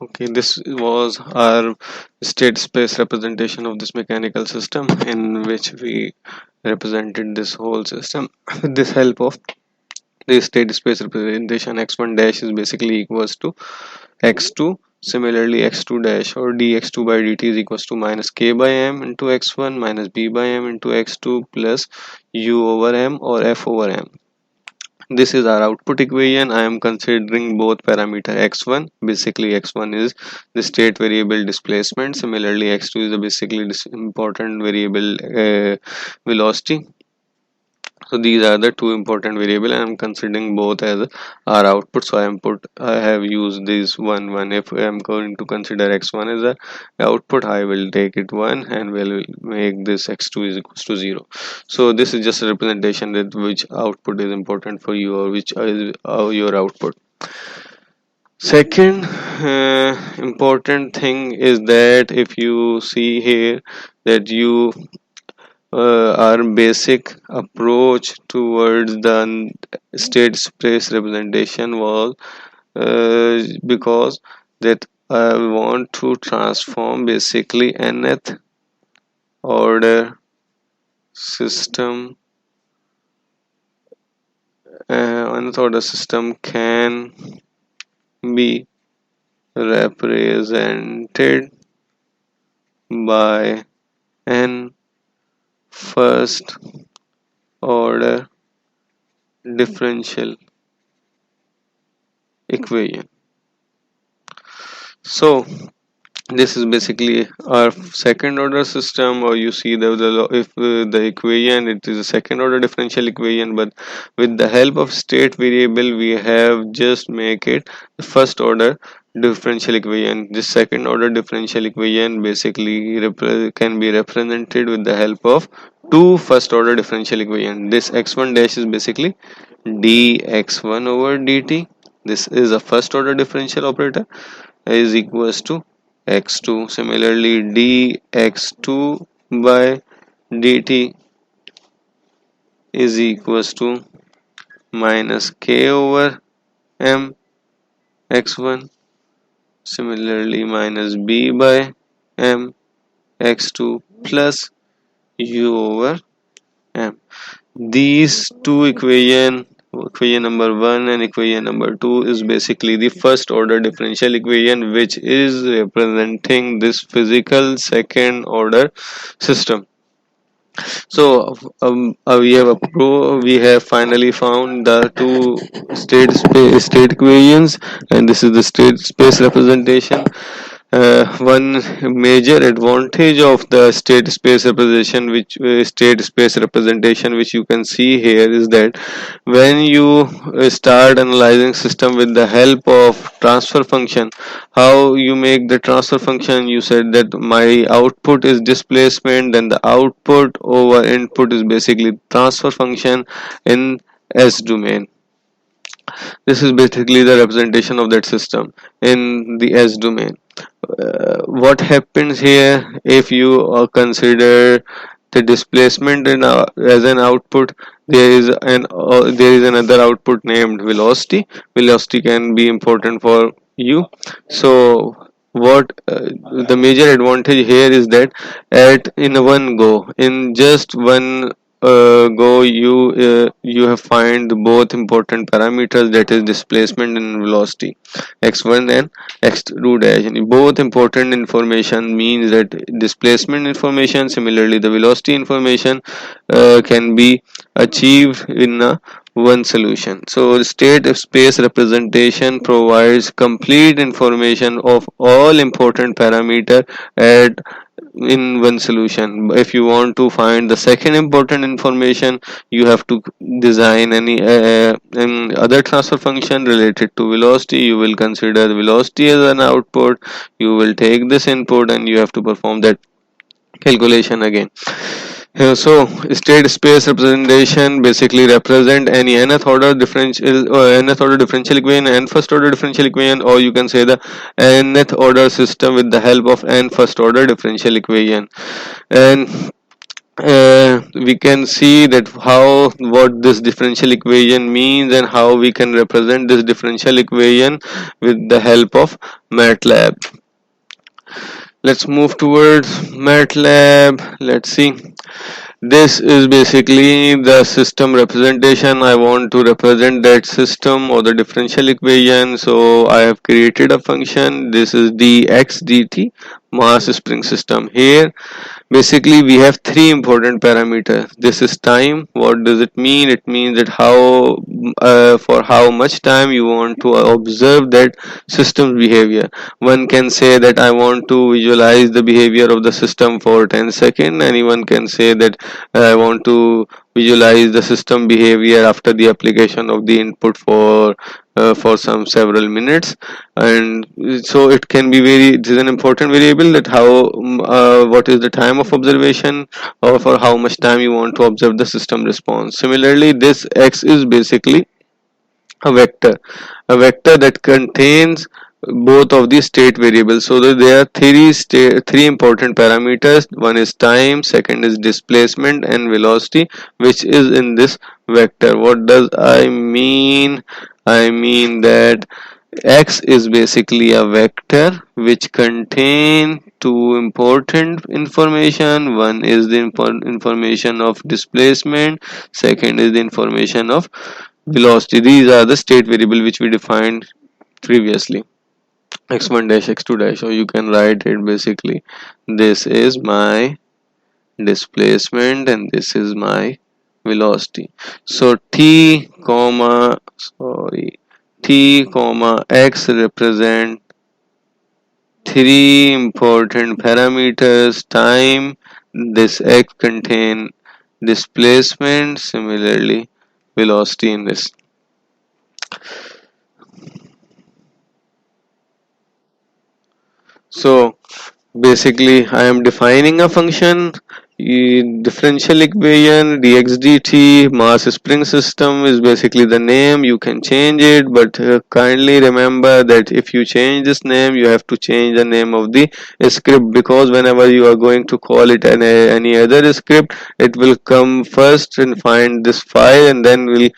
Okay, this was our state space representation of this mechanical system in which we represented this whole system with this help of the state space representation. X1 dash is basically equals to x2. Similarly, x2 dash or dx2 by dt is equals to minus k by m into x1 minus b by m into x2 plus u over m or f over m. This is our output equation. I am considering both parameter x1. Basically, x1 is the state variable displacement. Similarly, x2 is the basically important variable velocity. So these are the two important variable, and I'm considering both as our output. So I have used this one. If I'm going to consider x1 as a output, I will take it 1 and will make this x2 is equals to 0. So this is just a representation that which output is important for you or which is your output. Second important thing is that if you see here that you our basic approach towards the state space representation was because that I want to transform basically nth order system. Nth order system can be represented by n first order differential equation. So this is basically our second order system, or you see if the equation, it is a second order differential equation, but with the help of state variable we have just make it the first order differential equation. This second order differential equation basically can be represented with the help of two first order differential equation. This x1 dash is basically dx1 over dt. This is a first order differential operator, is equals to x2. Similarly, dx2 by dt is equals to minus k over m x1. Similarly, minus b by m x2 plus u over m. These two equation number 1 and equation number 2 is basically the first order differential equation which is representing this physical second order system. So we have finally found the two state equations, and this is the state space representation. One major advantage of the state space representation which you can see here is that when you start analyzing system with the help of transfer function, how you make the transfer function, you said that my output is displacement, then the output over input is basically transfer function in S domain. This is basically the representation of that system in the S domain. What happens here if you consider the displacement as an output? There is another output named velocity. Velocity can be important for you. So what the major advantage here is that at in one go, in just one go, you have find both important parameters, that is displacement and velocity, x1 and x2 dash. And both important information means that displacement information, similarly the velocity information can be achieved in a one solution. So state space representation provides complete information of all important parameter at in one solution. If you want to find the second important information, you have to design any other transfer function related to velocity. You will consider velocity as an output, you will take this input and you have to perform that calculation again. So state space representation basically represent any nth order differential equation and first order differential equation, or you can say the nth order system with the help of n first order differential equation. And we can see that how what this differential equation means and how we can represent this differential equation with the help of MATLAB. Let's move towards MATLAB. Let's see. This is basically the system representation. I want to represent that system or the differential equation. So I have created a function. This is dx dt, mass spring system. Here basically we have three important parameters. This is time. What does it mean? It means that how for how much time you want to observe that system's behavior. One can say that I want to visualize the behavior of the system for 10 seconds. Anyone can say that I want to visualize the system behavior after the application of the input for some several minutes. And so it can be it is an important variable that how what is the time of observation, or for how much time you want to observe the system response. Similarly, this x is basically a vector that contains both of the state variables. So that there are three important parameters. One is time, second is displacement, and velocity, which is in this vector. What does I mean? I mean that x is basically a vector which contain two important information. One is the information of displacement, second is the information of velocity. These are the state variable which we defined previously, x1 dash, x2 dash, or you can write it basically, this is my displacement and this is my velocity. So t comma x represent three important parameters. Time, this x contain displacement, similarly velocity in this. So basically I am defining a function, differential equation dx dt, mass spring system is basically the name. You can change it, but kindly remember that if you change this name you have to change the name of the script, because whenever you are going to call it any other script, it will come first and find this file and then will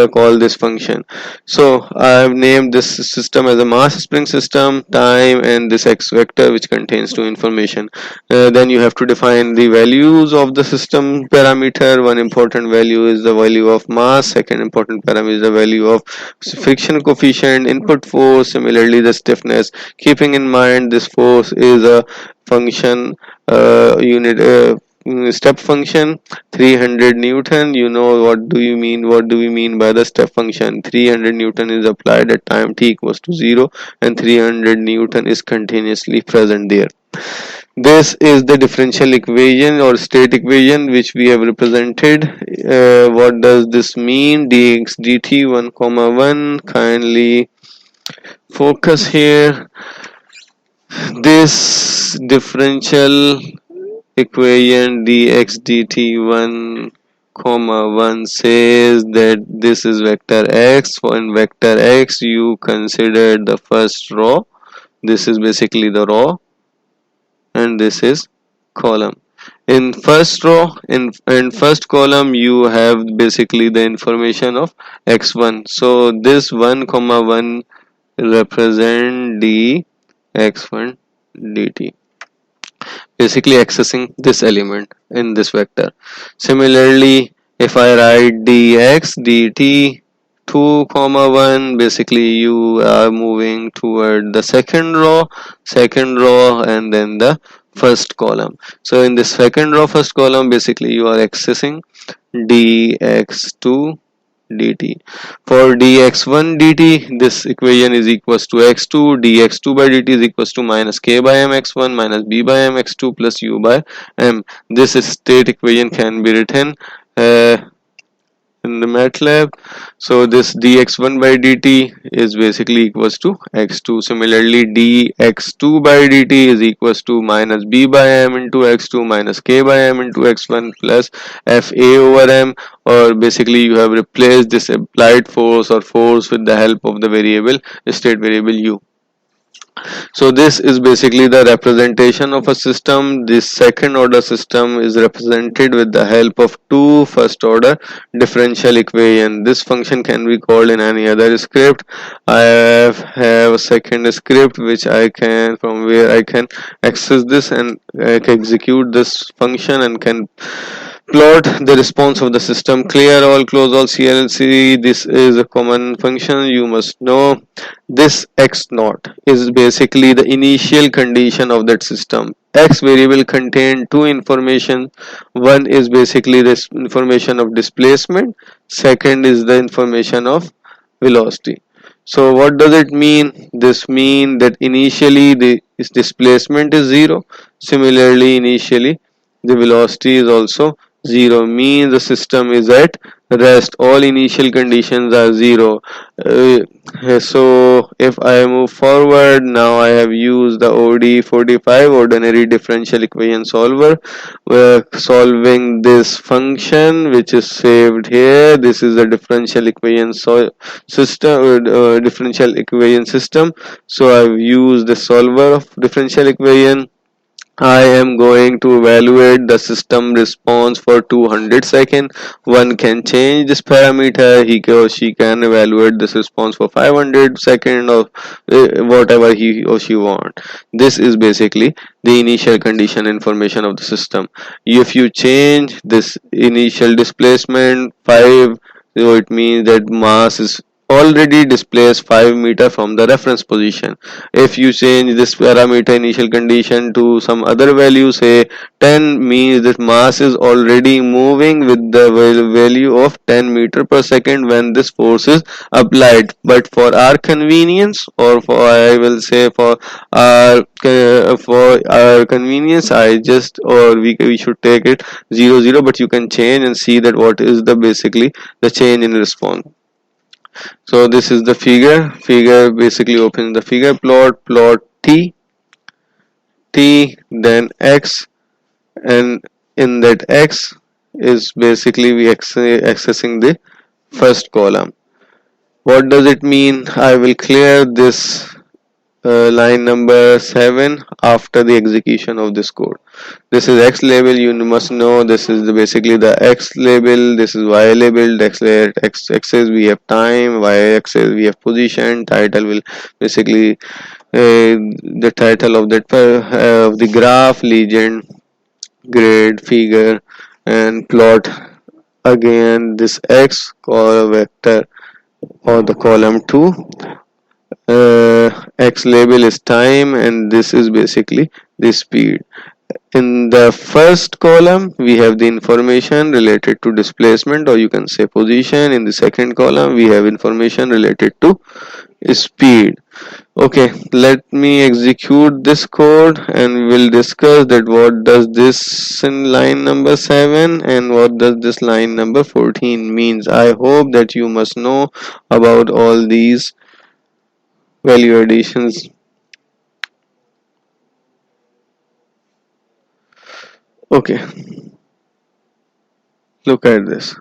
call this function. So I have named this system as a mass spring system, time, and this x vector which contains two information. Then you have to define the values of the system parameter. One important value is the value of mass, second important parameter is the value of friction coefficient, input force, similarly the stiffness. Keeping in mind this force is a function unit step function, 300 Newton. You know what do we mean by the step function. 300 Newton is applied at time t equals to 0 and 300 Newton is continuously present there. This is the differential equation or state equation which we have represented. What does this mean? Dx dt 1 comma 1. Kindly focus here. This differential equation dx dt 1 comma 1 says that this is vector x. For in vector x you consider the first row. This is basically the row and this is column. In first row, in first column you have basically the information of x1. So this 1 comma 1 represent the x1 dt, basically accessing this element in this vector. Similarly, if I write dx dt 2 comma 1, basically you are moving toward the second row and then the first column. So in this second row first column, basically you are accessing dx2 dt. For dx1 dt, this equation is equals to x2. dx2 by dt is equals to minus k by mx1 minus b by mx2 plus u by m. This state equation can be written in the MATLAB. So this dx1 by dt is basically equals to x2. Similarly, dx2 by dt is equals to minus b by m into x2 minus k by m into x1 plus fa over m, or basically you have replaced this applied force or force with the help of the variable state variable u. So this is basically the representation of a system. This second order system is represented with the help of two first order differential equation. This function can be called in any other script. I have a second script which I can, from where I can access this and execute this function and can plot the response of the system. Clear all, close all, CLC. This is a common function you must know. This x naught is basically the initial condition of that system. X variable contain two information. One is basically this information of displacement. Second is the information of velocity. So what does it mean? This mean that initially the displacement is zero. Similarly, initially the velocity is also zero, means the system is at rest. All initial conditions are zero. So if I move forward, now I have used the ODE45 ordinary differential equation solver. We're solving this function which is saved here. This is a differential equation system, differential equation system. So I've used the solver of differential equation. I am going to evaluate the system response for 200 seconds. One can change this parameter. He or she can evaluate this response for 500 seconds or whatever he or she want. This is basically the initial condition information of the system. If you change this initial displacement 5, so it means that mass is already displaced 5 meter from the reference position. If you change this parameter initial condition to some other value, say 10, means that mass is already moving with the value of 10 meter per second when this force is applied. But for our convenience, or for, I will say, for our convenience, I just, or we should take it 0 0, but you can change and see that what is the basically the change in response. So this is the figure basically opens the figure, plot t then x, and in that x is basically we accessing the first column. What does it mean? I will clear this line number 7 after the execution of this code. This is x label, you must know. This is basically the x label, this is y label. X axis we have time, y axis we have position. Title will basically the title of that of the graph, legend, grade, figure, and plot. Again this x call vector or the column 2. X label is time, and this is basically the speed. In the first column we have the information related to displacement, or you can say position. In the second column we have information related to speed. Okay, let me execute this code and we'll discuss that what does this in line number 7 and what does this line number 14 means. I hope that you must know about all these value additions. Okay, look at this.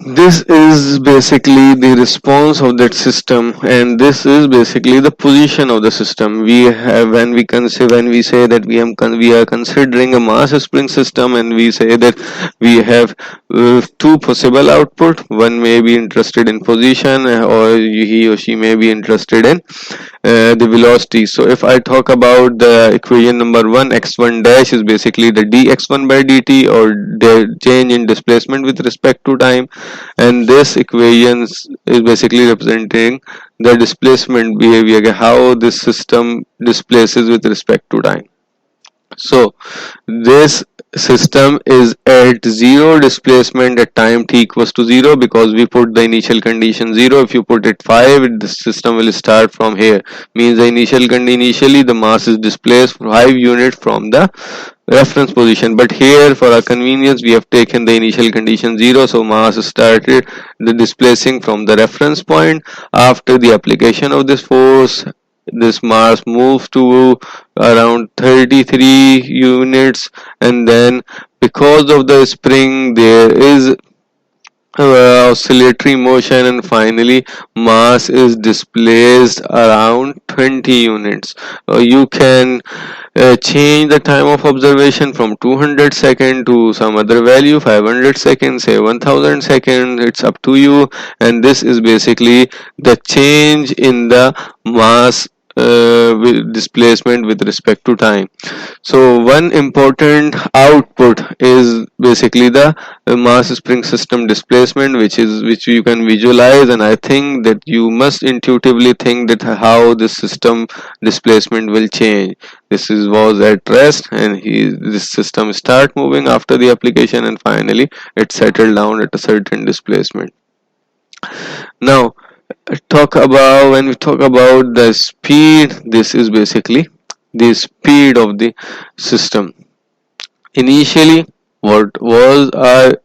This is basically the response of that system, and this is basically the position of the system. We have, when we say that we are considering a mass spring system, and we say that we have two possible output. One may be interested in position, or he or she may be interested in the velocity. So if I talk about the equation number 1, x1 dash is basically the dx1 by dt, or the change in displacement with respect to time, and this equation is basically representing the displacement behavior, how this system displaces with respect to time. So this system is at zero displacement at time t equals to 0, because we put the initial condition 0. If you put it 5, the system will start from here, means the initially the mass is displaced 5 units from the reference position. But here for our convenience we have taken the initial condition 0, so mass started the displacing from the reference point. After the application of this force, this mass moves to around 33 units, and then because of the spring there is oscillatory motion, and finally mass is displaced around 20 units. You can change the time of observation from 200 second to some other value, 500 seconds, say 1000 seconds, it's up to you. And this is basically the change in the mass with displacement with respect to time. So one important output is basically the mass spring system displacement, which you can visualize, and I think that you must intuitively think that how this system displacement will change. This is was at rest, and this system start moving after the application, and finally it settled down at a certain displacement. Now talk about when we talk about the speed, this is basically the speed of the system. Initially, what was my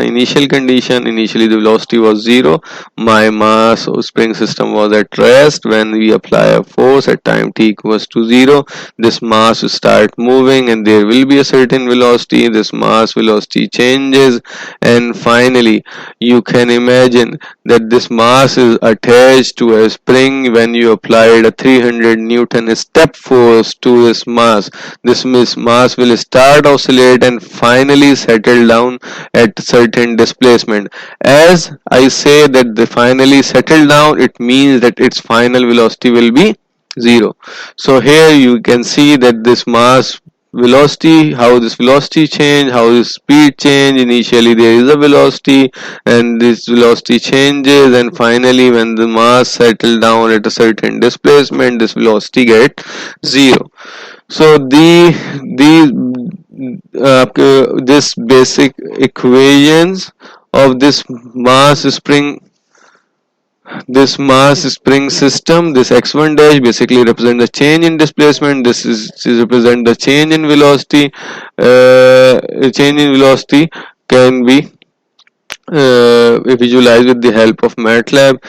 initial condition? Initially the velocity was 0. My mass or spring system was at rest. When we apply a force at time t equals to 0, this mass will start moving, and there will be a certain velocity. This mass velocity changes, and finally you can imagine that this mass is attached to a spring. When you applied a 300 Newton step force to this mass, this mass will start oscillate and finally settle down at certain displacement. As I say that the finally settle down, it means that its final velocity will be 0. So here you can see that this mass velocity, how this velocity change, how this speed change. Initially there is a velocity, and this velocity changes, and finally when the mass settle down at a certain displacement, this velocity get 0. So this basic equations of this mass spring system, this x1 dash basically represent the change in displacement. This represent the change in velocity. Change in velocity can be visualized with the help of MATLAB.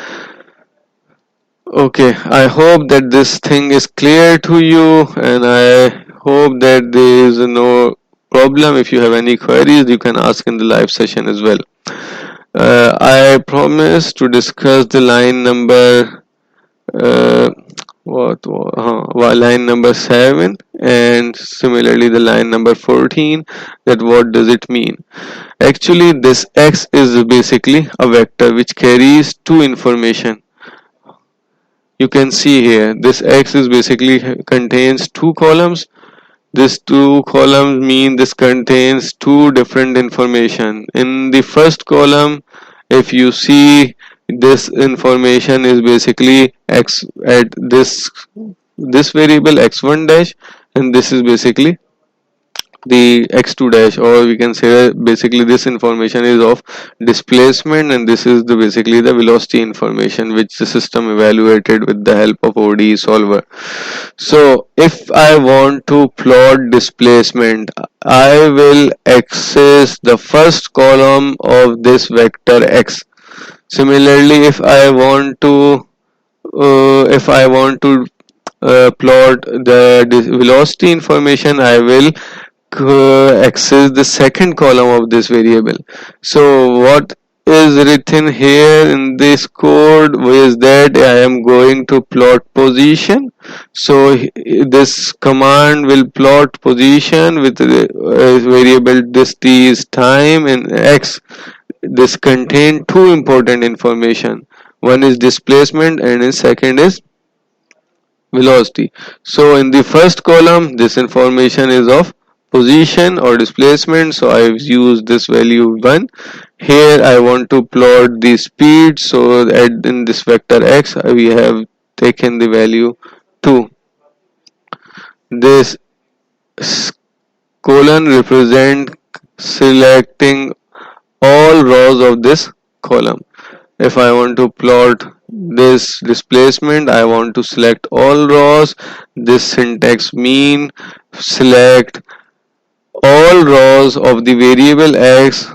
Okay, I hope that this thing is clear to you, and I hope that there is no problem. If you have any queries, you can ask in the live session as well. I promise to discuss the line number uh, line number 7, and similarly the line number 14, that what does it mean. Actually this x is basically a vector which carries two information. You can see here this x is basically contains two columns. This two columns mean this contains two different information. In the first column, if you see, this information is basically x at this variable x1 dash, and this is basically the x2 dash, or we can say basically this information is of displacement, and this is the basically the velocity information which the system evaluated with the help of ODE solver. So if I want to plot displacement, I will access the first column of this vector x. Similarly, if I want to plot the velocity information, I will access the second column of this variable. So what is written here in this code is that I am going to plot position. So this command will plot position with the variable this t is time, and x this contain two important information. One is displacement, and the second is velocity. So in the first column this information is of position or displacement, so I've used this value 1. Here I want to plot the speed, so that in this vector x we have taken the value 2. This colon represent selecting all rows of this column. If I want to plot this displacement, I want to select all rows. This syntax mean select all rows of the variable x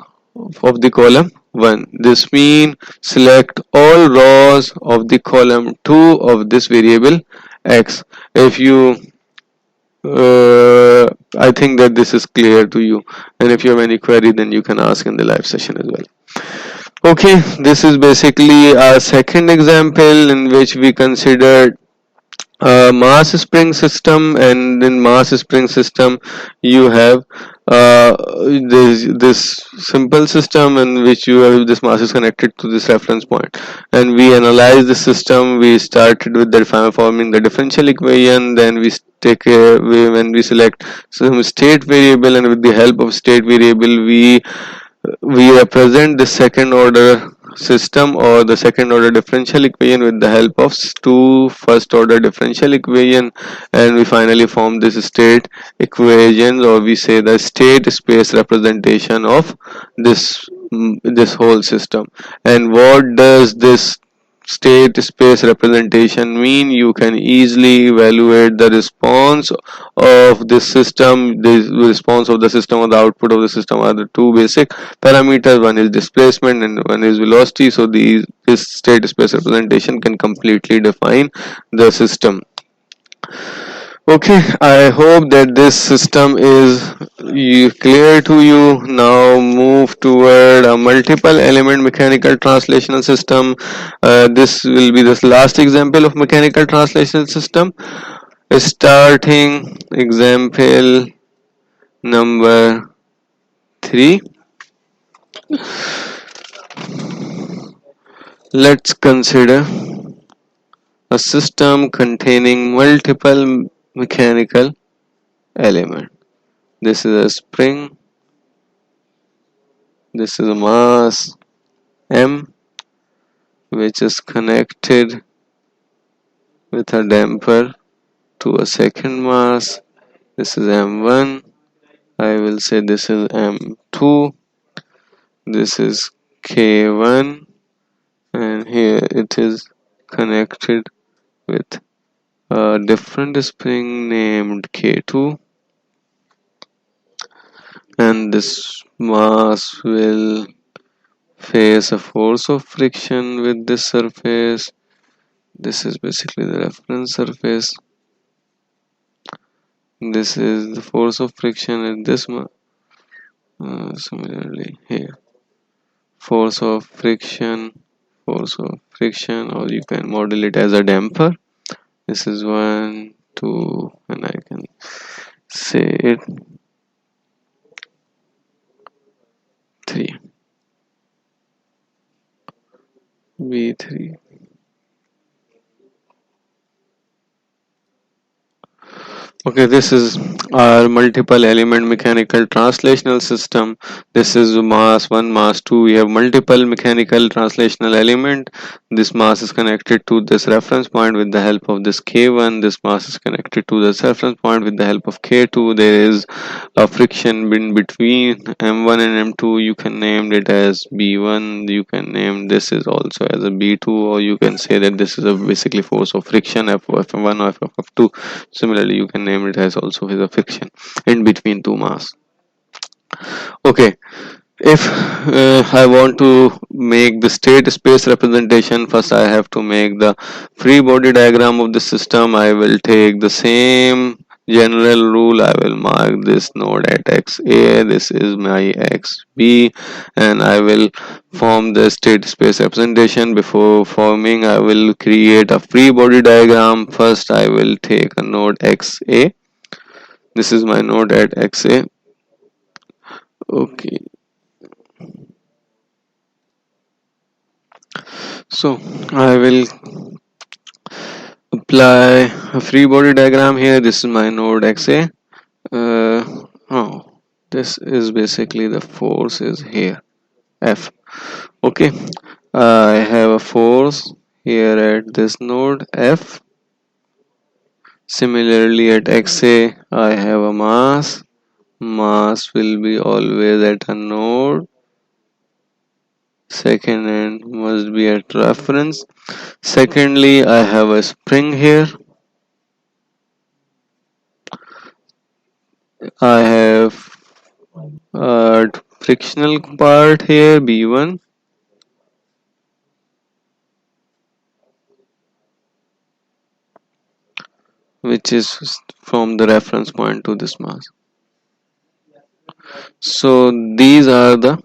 of the column 1. This mean select all rows of the column 2 of this variable x. If you I think that this is clear to you, and if you have any query, then you can ask in the live session as well. Okay, this is basically our second example in which we considered mass spring system, and in mass spring system you have this simple system in which you have this mass is connected to this reference point, and we analyze the system. We started with the forming the differential equation, then when we select some state variable, and with the help of state variable we represent the second order system or the second order differential equation with the help of two first order differential equation, and we finally form this state equation, or we say the state space representation of this whole system. And what does this state space representation mean? You can easily evaluate the response of this system. The response of the system or the output of the system are the two basic parameters. One is displacement and one is velocity. So this state space representation can completely define the system. Okay, I hope that this system is clear to you. Now move toward a multiple element mechanical translational system. This will be the last example of mechanical translation system. Starting example number 3. Let's consider a system containing multiple mechanical elements. This is a spring, this is a mass M, which is connected with a damper to a second mass. This is M1. I will say this is M2. This is K1, and here it is connected with a different spring named K2, and this mass will face a force of friction with this surface. This is basically the reference surface. This is the force of friction at this similarly here, force of friction, or you can model it as a damper. This is 1, 2, and I can say it 3, B3. Okay, this is our multiple element mechanical translational system. This is mass 1, mass 2. We have multiple mechanical translational element. This mass is connected to this reference point with the help of this K1. This mass is connected to this reference point with the help of K2. There is a friction in between M1 and M2. You can name it as B1. You can name this is also as a B2, or you can say that this is a basically force of friction F1 or F2. Similarly, you can name it as also as a friction in between two mass. Okay, if I want to make the state space representation, first I have to make the free body diagram of the system. I will take the same general rule. I will mark this node at XA, this is my XB, and I will form the state space representation. Before forming, I will create a free body diagram. First I will take a node XA. This is my node at XA. Okay, so I will apply a free body diagram here. This is my node XA. Oh, this is basically the force is here, F. Okay, I have a force here at this node F. Similarly at XA, I have a mass. Mass will be always at a node. Second end must be at reference. Secondly, I have a spring here. I have a frictional part here, B1. which is from the reference point to this mass. So these are the,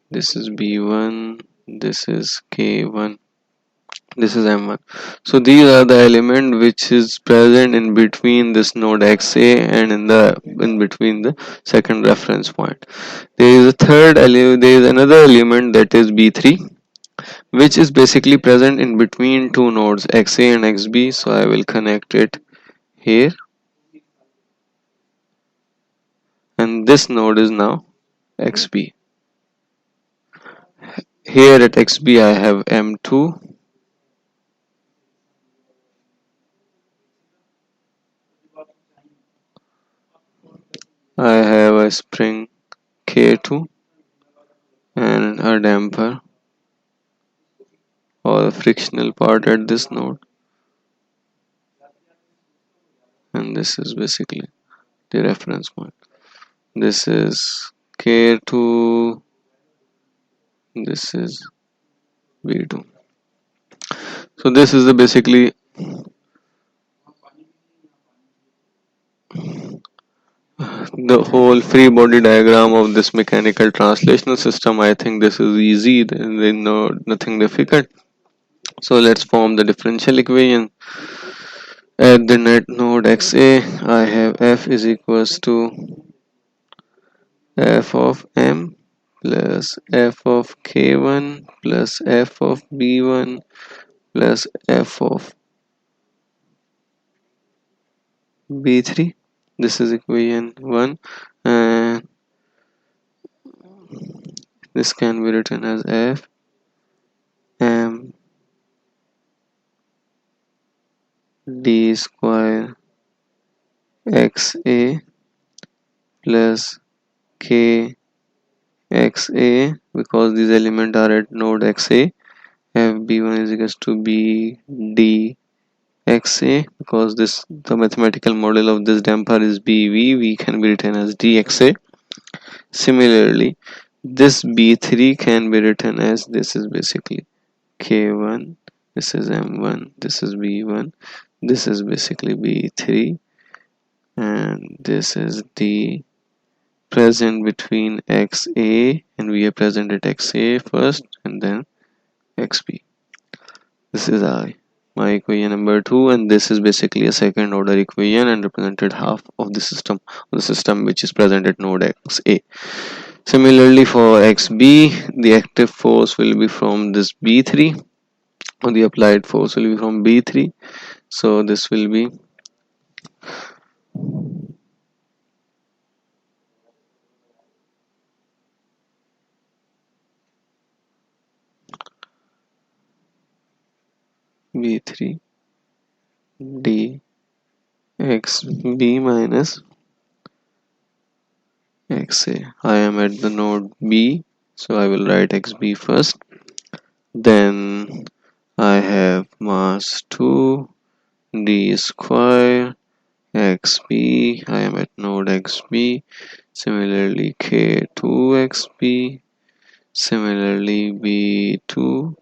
this is B1, this is K1, this is M1. So these are the element which is present in between this node XA and in between the second reference point. There is a third element, there is another element, that is B3, which is basically present in between two nodes XA and XB. So I will connect it here, and this node is now XB. Here at XB I have M2, I have a spring K2 and a damper or a frictional part at this node, and this is basically the reference point. This is K2, this is B2. So this is the basically the whole free body diagram of this mechanical translational system. I think this is easy, there's nothing difficult. So let's form the differential equation. At the net node XA, I have f is equals to f of m plus f of k1 plus f of b1 plus f of b3. This is equation 1, and this can be written as f m d square xa plus k xa, because these elements are at node xa. F b1 is equals to b d xa, because this the mathematical model of this damper is bv, v can be written as dxa. Similarly, this b3 can be written as, this is basically k1, this is m1, this is b1, this is basically b3, and this is the present between xa, and we are present at xa first and then xb. This is my equation number 2, and this is basically a second order equation and represented half of the system which is present at node xa. Similarly, for xb, the active force will be from this b3, or the applied force will be from b3. So this will be b3 d xb minus xa. I am at the node b, so I will write xb first. Then I have mass 2 d square xb. I am at node xb. Similarly k2 xb. Similarly b2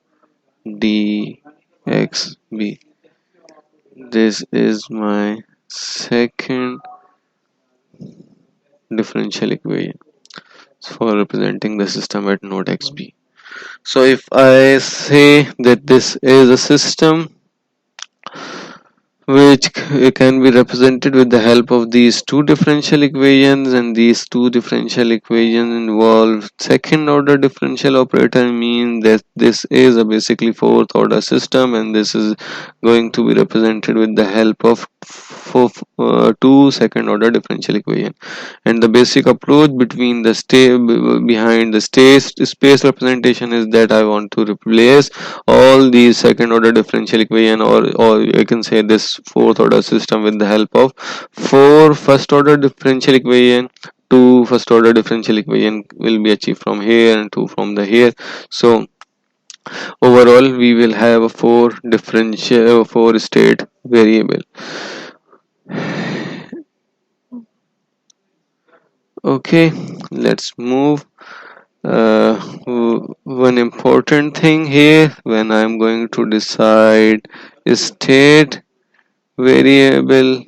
d xb. This is my second differential equation for representing the system at node xb. So if I say that this is a system which can be represented with the help of these two differential equations, and these two differential equations involve second order differential operator, means that this is a basically fourth order system, and this is going to be represented with the help of two second order differential equation. And the basic approach between the behind the space representation is that I want to replace all these second order differential equation, or you can say this fourth order system, with the help of four first order differential equation. Two first order differential equation will be achieved from here and two from the here. So overall we will have a four state variable. Okay, let's move. One important thing here, when I'm going to decide state variable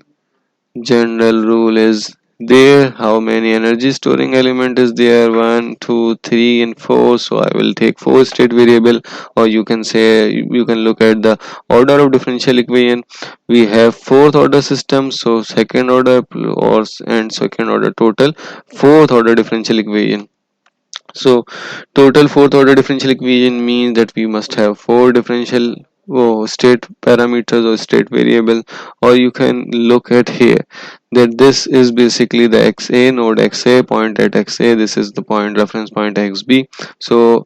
general rule is there. How many energy storing element is there? 1, 2, 3, and 4. So I will take 4 state variable, or you can say, you can look at the order of differential equation. We have fourth order system, so second order or and second order total fourth order differential equation. So total fourth order differential equation means that we must have four differential state parameters or state variable, or you can look at here that this is basically the XA node, XA point at XA, this is the point reference point XB. So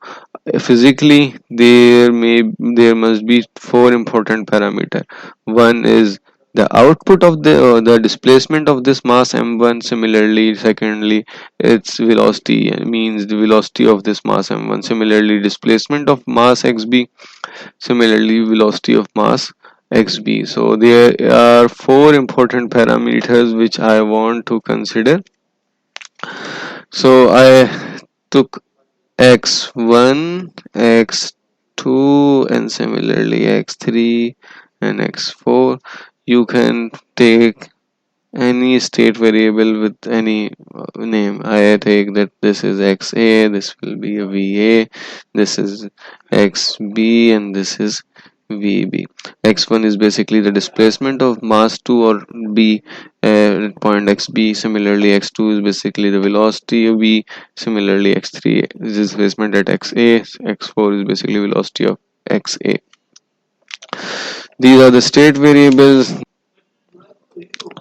physically there must be four important parameter. One is the output of the displacement of this mass m1. Similarly, secondly, its velocity means the velocity of this mass m1. Similarly, displacement of mass xb. Similarly, velocity of mass xb. So there are four important parameters which I want to consider. So I took x1, x2, and similarly x3 and x4. You can take any state variable with any name. I take that this is XA, this will be a VA, this is XB, and this is VB. X1 is basically the displacement of mass 2 or B at point XB. Similarly, X2 is basically the velocity of B. Similarly, X3 is displacement at XA. X4 is basically velocity of XA. These are the state variables.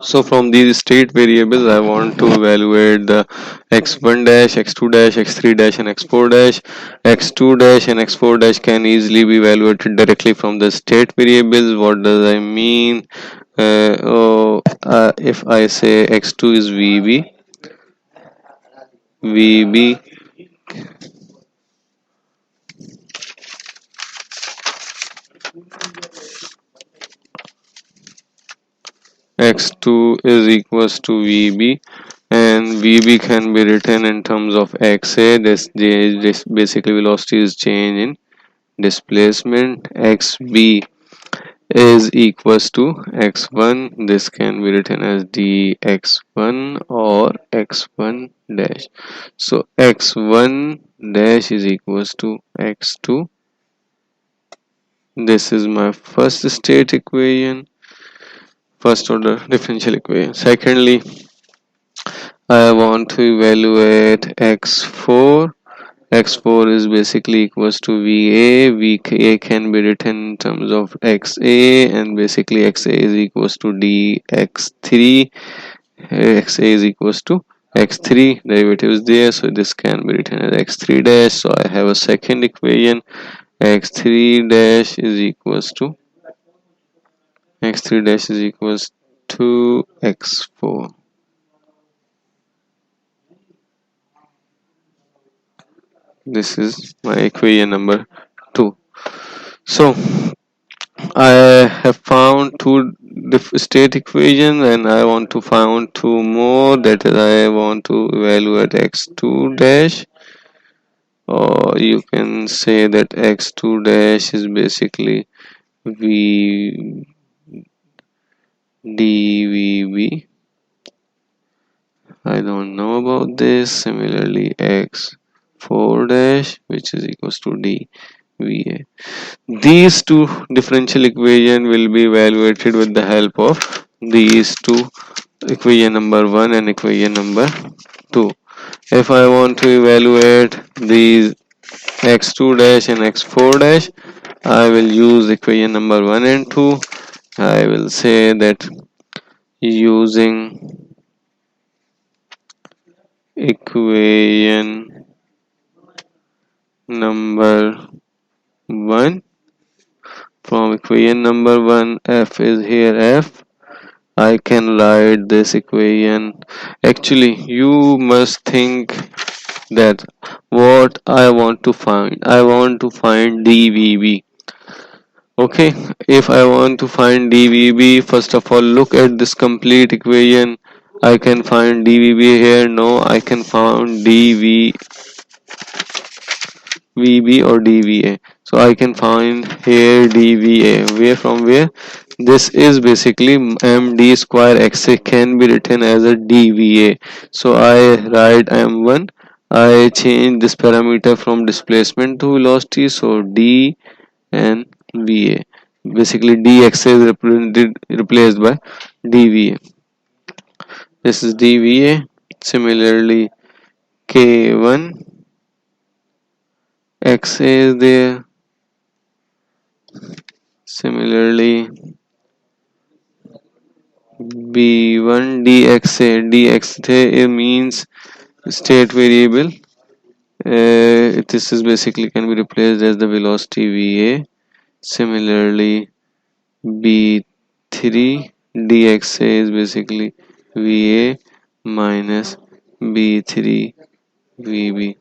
So from these state variables, I want to evaluate the x1 dash, x2 dash, x3 dash, and x4 dash. X2 dash and x4 dash can easily be evaluated directly from the state variables. What does I mean? If I say x2 is VB, VB x2 is equals to VB, and VB can be written in terms of XA. This basically velocity is change in displacement. XB is equals to x1. This can be written as dx1 or x1 dash. So x1 dash is equals to x2. This is my first state equation, first order differential equation. Secondly, I want to evaluate x4. X4 is basically equals to VA. VA can be written in terms of XA, and basically XA is equals to dx3. XA is equals to x3. Derivative is there, so this can be written as x3 dash. So I have a second equation. X3 dash is equals to x3 dash is equals to x4. This is my equation number 2. So I have found two state equations, and I want to find two more. That is, I want to evaluate x2 dash, or you can say that x2 dash is basically v dvb. I don't know about this. Similarly, x4 dash, which is equals to dva. These two differential equation will be evaluated with the help of these two, equation number 1 and equation number 2. If I want to evaluate these x2 dash and x4 dash, I will use equation number 1 and 2. I will say that using equation number 1, from equation number 1, f is here, f, I can write this equation. Actually, you must think that what I want to find. I want to find dVB. Okay, if I want to find dVB, first of all, look at this complete equation. I can find dVB here. No, I can find VB or DVA. So I can find here DVA. Where from where? This is basically MD square XA can be written as a DVA. So I write M1. I change this parameter from displacement to velocity. So D and VA. Basically DXA is replaced by DVA. This is DVA. Similarly, K1 XA is there. Similarly, B1 DXA. DXA means state variable. This is basically can be replaced as the velocity VA. Similarly, B3 DXA is basically VA minus B3 VB.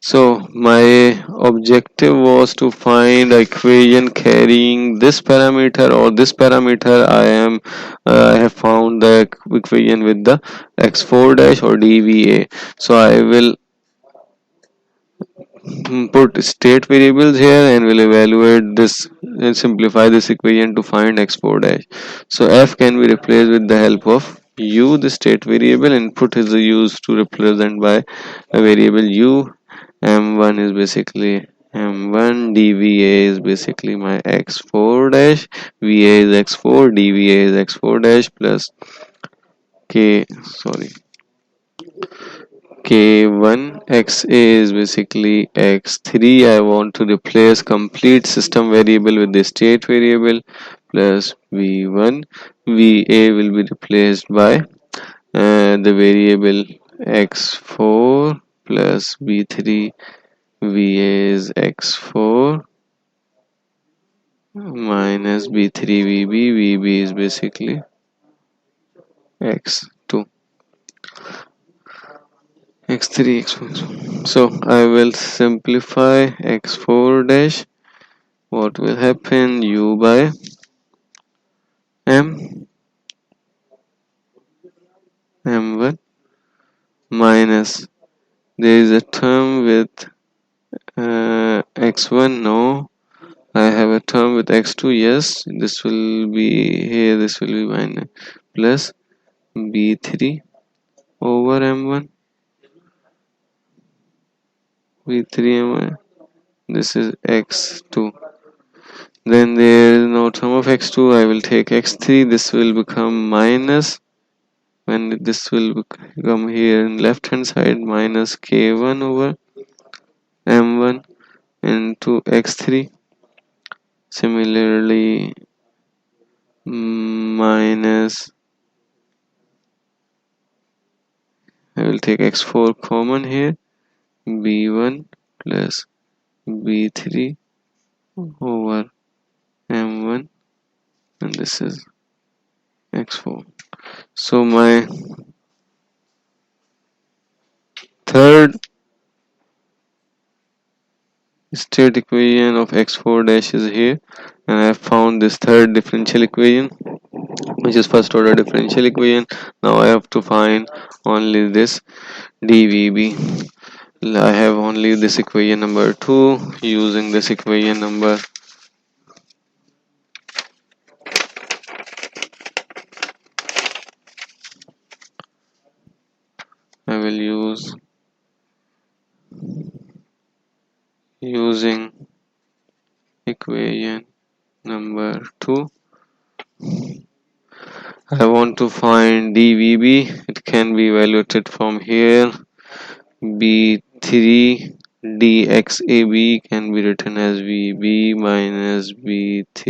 So my objective was to find a equation carrying this parameter or this parameter. I have found the equation with the x4 dash or dva. So I will put state variables here and will evaluate this and simplify this equation to find x4 dash. So f can be replaced with the help of u, the state variable. Input is used to represent by a variable u. M1 is basically M1, DVA is basically my X4 dash, VA is X4, DVA is X4 dash plus K1 XA is basically X3. I want to replace complete system variable with the state variable plus V1. VA will be replaced by the variable X4 plus V3. VA is X4 minus B3 VB. VB is basically X2. X3 X1. So I will simplify X4 dash. What will happen? U by M M1 minus there is a term with X1. No, I have a term with X2. Yes, this will be here. This will be minus plus B3 over M1. V3 M1. This is X2. Then there is no term of X2. I will take X3. This will become minus. When this will become here in left hand side minus K1 over M1 into X3. Similarly, minus I will take X4 common here. B1 plus B3 over M1, and this is X4. So my third state equation of x4 dash is here, and I have found this third differential equation, which is first order differential equation. Now I have to find only this dvb. I have only this equation number 2. Using this equation number I will use using equation number 2. I want to find dvb. It can be evaluated from here. B3 dxab can be written as vb minus b3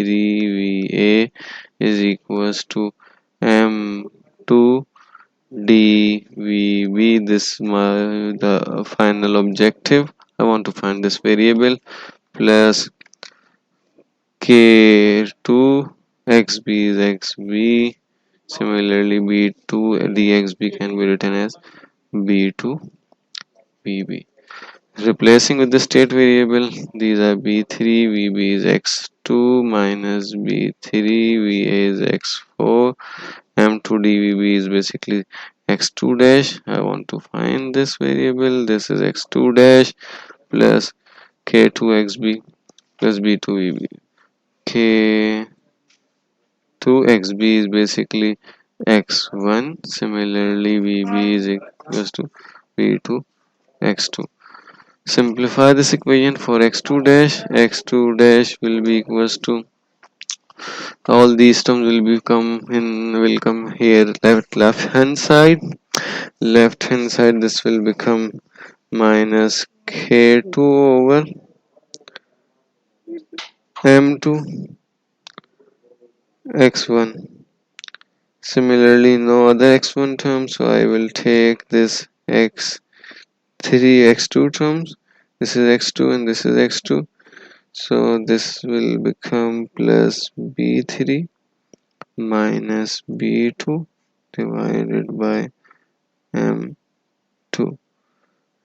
va is equals to m2 dvb. This is the final objective. I want to find this variable plus k2 xb is xb. Similarly, b2 dxb can be written as b2 vb. Replacing with the state variable, these are b3 vb is x2 minus b3 va is x4. M2 dvb is basically x2 dash. I want to find this variable. This is x2 dash plus K2xb plus B2vb. K2xb is basically x1. Similarly, vb is equals to b2 x2. Simplify this equation for x2 dash. X2 dash will be equals to, all these terms will come here, left hand side. Left hand side, this will become minus k2 over m2 x1. Similarly, no other x1 term, so I will take this x3 x2 terms. This is x2 and this is x2, so this will become plus b3 minus b2 divided by m2,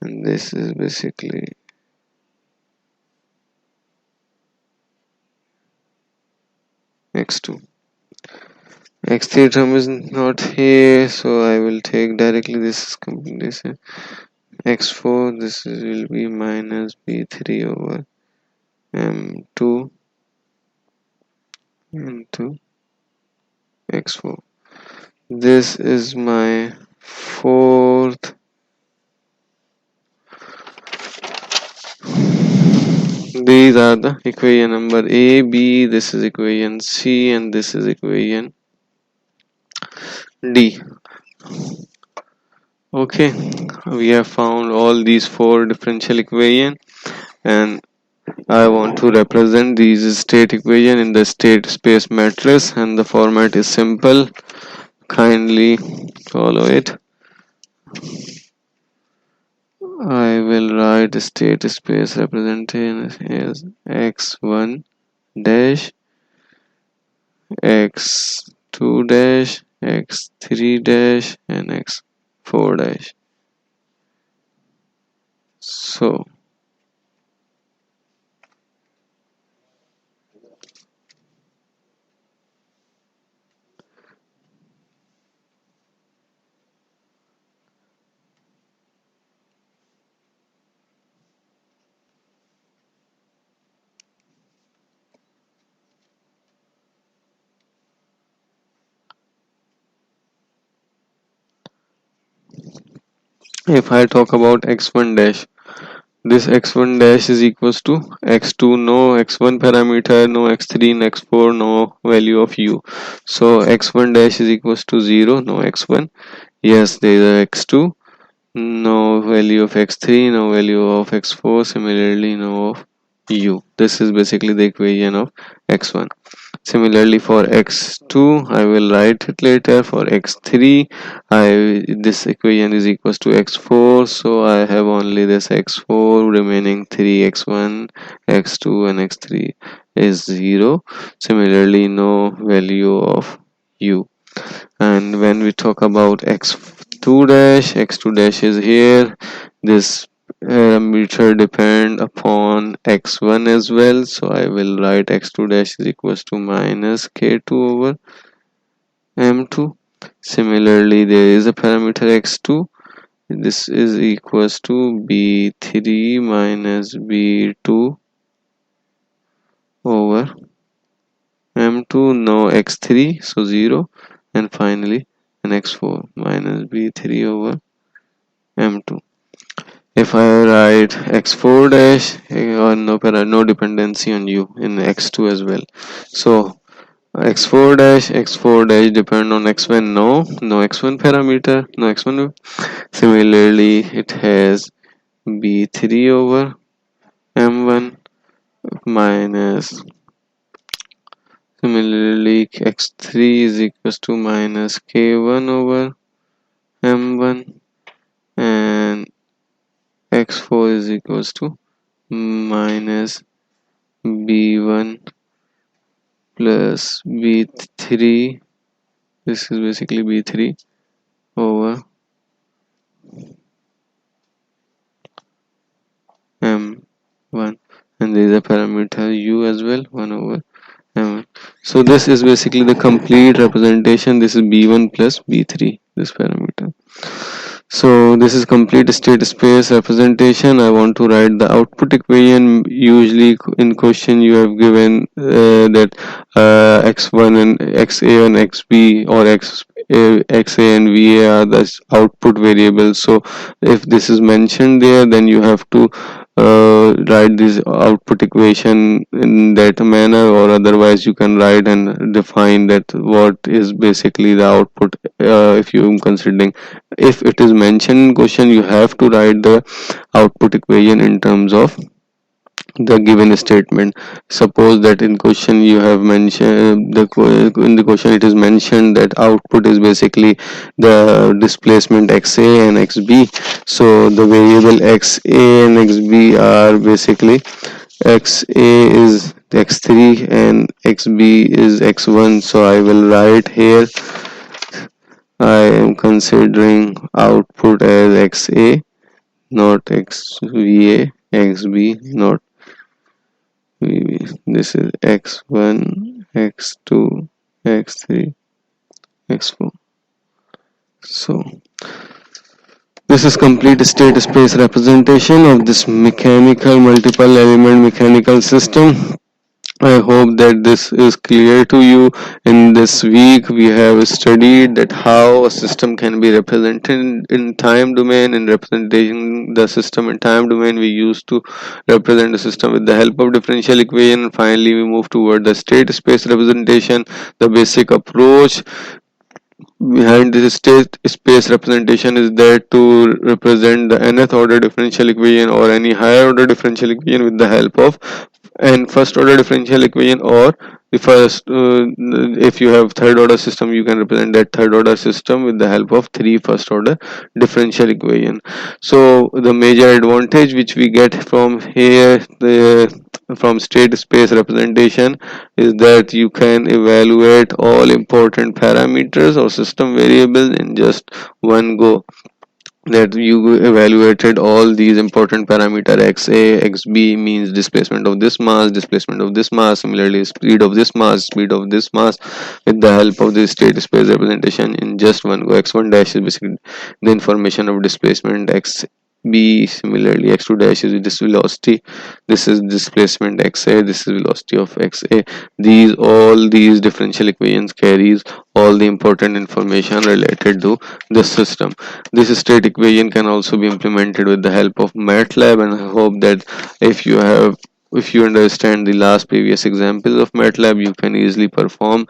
and this is basically x2. x3 term is not here, so I will take directly this x4. This will be minus b3 over m2 into x4. This is my fourth. These are the equation number A, B, this is equation C, and this is equation D. Okay, we have found all these four differential equation, and I want to represent these state equation in the state space matrix, and the format is simple. Kindly follow it. I will write the state space representation as x1 dash, x2 dash, x3 dash, and x4 dash. So if I talk about x1 dash, this x1 dash is equals to x2, no x1 parameter, no x3, no x4, no value of u. So x1 dash is equals to 0, no x1. Yes, there is a x2, no value of x3, no value of x4, similarly no of u. This is basically the equation of x1. Similarly for x2, I will write it later. For x3, this equation is equals to x4, so I have only this x4, remaining 3 x1, x2 and x3 is 0. Similarly, no value of u. And when we talk about x2 dash, x2 dash is here. This parameter depend upon x1 as well, so I will write x2 dash is equals to minus k2 over m2. Similarly, there is a parameter x2. This is equals to b3 minus b2 over m2, no x3, so 0, and finally an x4 minus b3 over m2. If I write x4 dash, no dependency on u in x2 as well. So x4 dash depend on x1, no x1 parameter, no x1. Similarly, it has b3 over m1 minus, similarly x3 is equals to minus k1 over m1, and x4 is equals to minus b1 plus b3. This is basically b3 over m1, and there is a parameter u as well, 1 over m1. So this is basically the complete representation. This is b1 plus b3, this parameter. So this is complete state space representation. I want to write the output equation. Usually in question you have given that x1 and xa and xb, or xa and va are the output variables. So if this is mentioned there, then you have to write this output equation in that manner, or otherwise you can write and define that what is basically the output. If you considering, if it is mentioned in question, you have to write the output equation in terms of the given statement. Suppose that in question you have mentioned in the question it is mentioned that output is basically the displacement xa and xb. So the variable xa and xb are basically xa is x3 and xb is x1. So I will write here, I am considering output as xa, not xva, xb not vb. This is x1, x2, x3, x4. So this is complete state space representation of this mechanical multiple element mechanical system. I hope that this is clear to you. In this week, we have studied that how a system can be represented in time domain. In representing the system in time domain, we used to represent the system with the help of differential equation. Finally, we move toward the state space representation. The basic approach behind this state space representation is that to represent the nth order differential equation or any higher order differential equation with the help of an first order differential equation, or the first if you have third order system, you can represent that third order system with the help of three first order differential equation. So the major advantage which we get from here, the from state space representation, is that you can evaluate all important parameters or system variables in just one go. That you evaluated all these important parameter xa xb means displacement of this mass, similarly speed of this mass, with the help of this state space representation in just one go. X1 dash is basically the information of displacement, xb similarly x2 dash is this velocity, this is displacement xa, this is velocity of xa. These differential equations carries all the important information related to the system. This state equation can also be implemented with the help of MATLAB, and I hope that if you have if you understand the last previous examples of MATLAB, you can easily perform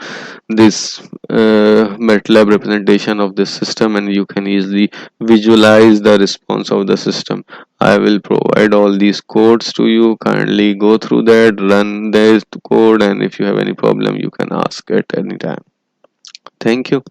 this MATLAB representation of this system, and you can easily visualize the response of the system. I will provide all these codes to you. Kindly go through that, run this code, and if you have any problem, you can ask at any time. Thank you.